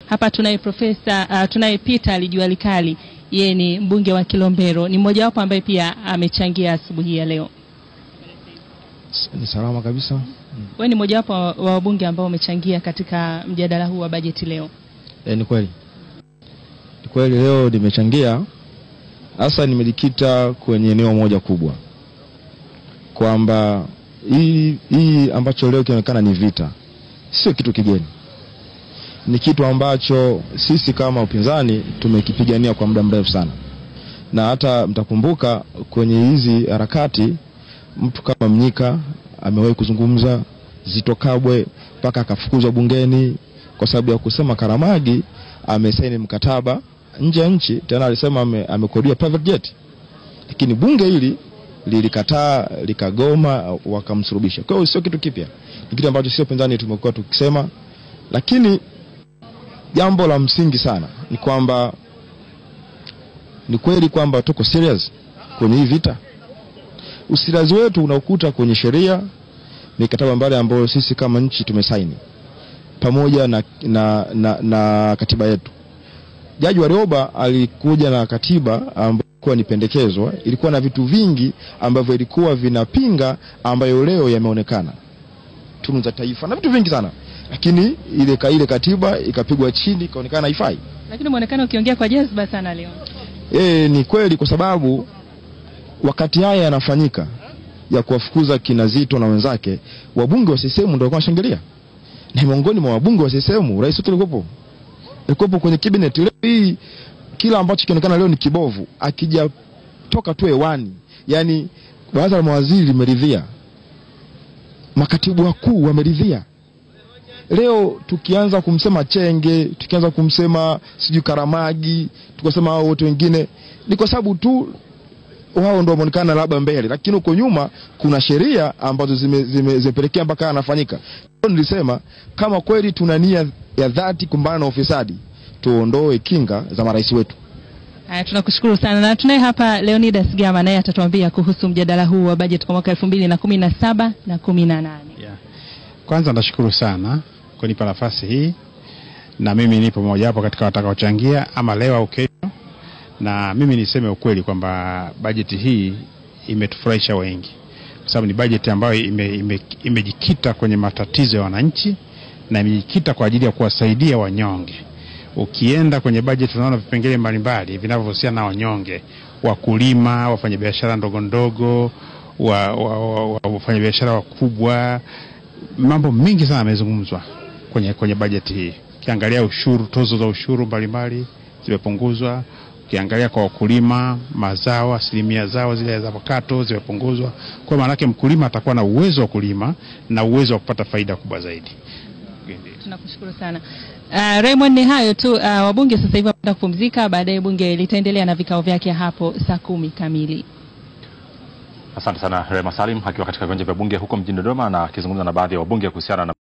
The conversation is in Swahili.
Hapa tunaye tunaye Peter Alijua Likali. Yeye ni mbunge wa Kilombero. Ni mmoja wapo ambaye pia amechangia asubuhi ya leo. Ni salama kabisa. Wewe ni mmoja wapo wa wabunge ambao wamechangia katika mjadala huu wa bajeti leo. Ni kweli. Ni kweli leo nimechangia. Hasa nimejikita kwenye eneo moja kubwa. Kwamba hii ambacho leo kinaonekana ni vita. Sio kitu kigeni. Ni kitu ambacho sisi kama upinzani tumekipigania kwa muda mrefu sana. Na hata mtakumbuka kwenye hizi harakati mtu kama Mnyika amewahi kuzungumza, Zitto Kabwe mpaka akafukuzwa bungeni kwa sababu ya kusema Karamagi amesaini mkataba nje ya nchi, tena alisema amekodia private jet. Lakini bunge hili lilikataa, likagoma, wakamsurubisha. Kwa hiyo sio kitu kipya. Ni kitu ambacho sio upinzani tumekuwa tukisema. Lakini jambo la msingi sana ni kwamba ni kweli kwamba tuko serious kwenye hii vita. Usiriazi wetu unakuta kwenye sheria, mikataba mbalimbali ambayo sisi kama nchi tumesaini pamoja na katiba yetu. Jaji Warioba alikuja na katiba ambayo ni pendekezwa, ilikuwa na vitu vingi ambavyo ilikuwa vinapinga ambayo leo yameonekana. Tunu za taifa na vitu vingi sana. Lakini ile katiba ikapigwa chini, ikaonekana haifai. Lakini muonekano ukiongea kwa jazba sana leo. Ni kweli, kwa sababu wakati haya yanafanyika ya kuwafukuza kina Zitto na wenzake, wabunge wa CCM ndio wanashangilia. Na miongoni mwa wabunge wa CCM, rais wetu alikuwepo kwenye cabinet. Leo hii kila ambacho kinaonekana leo ni kibovu, akija toka tu hewani. Yani baraza la mawaziri limeridhia, makatibu wakuu wameridhia. Leo tukianza kumsema Chenge, tukianza kumsema siju Karamagi, tukasema hao wote wengine, ni kwa sababu tu wao ndio waonekana labda mbele, lakini huko nyuma kuna sheria ambazo zimepelekea mpaka anafanyika. Nilisema kama kweli tuna nia ya dhati kumbana na ufisadi, tuondoe kinga za marais wetu. Haya, tunakushukuru sana. Na tunaye hapa Leonidas Gama, naye atatuambia kuhusu mjadala huu wa bajeti kwa mwaka 2017 na 18. Kwanza nashukuru sana kunipa nafasi hii, na mimi nipo mmoja wapo katika watakaochangia ama leo au kesho. Na mimi niseme ukweli kwamba bajeti hii imetufurahisha wengi, kwa sababu ni bajeti ambayo imejikita kwenye matatizo ya wananchi na imejikita kwa ajili ya kuwasaidia wanyonge. Ukienda kwenye bajeti unaona vipengele mbalimbali vinavyohusiana na wanyonge, wakulima, wafanyabiashara ndogo ndogo, wafanyabiashara wakubwa. Mambo mengi sana yamezungumzwa kwenye bajeti hii. Ukiangalia ushuru, tozo za ushuru mbalimbali zimepunguzwa. Ukiangalia kwa wakulima, mazao, asilimia zao zile za makato zimepunguzwa. Kwa maana yake mkulima atakuwa na uwezo wa kulima na uwezo wa kupata faida kubwa zaidi. Tunakushukuru sana. Raymond, ni hayo tu. Wabunge sasa hivi wanaenda kupumzika, baadaye bunge litaendelea na vikao vyake hapo saa 10 kamili. Asante sana Rema Salim akiwa katika viwanja vya bunge huko mjini Dodoma, na akizungumza na baadhi ya wabunge kuhusiana na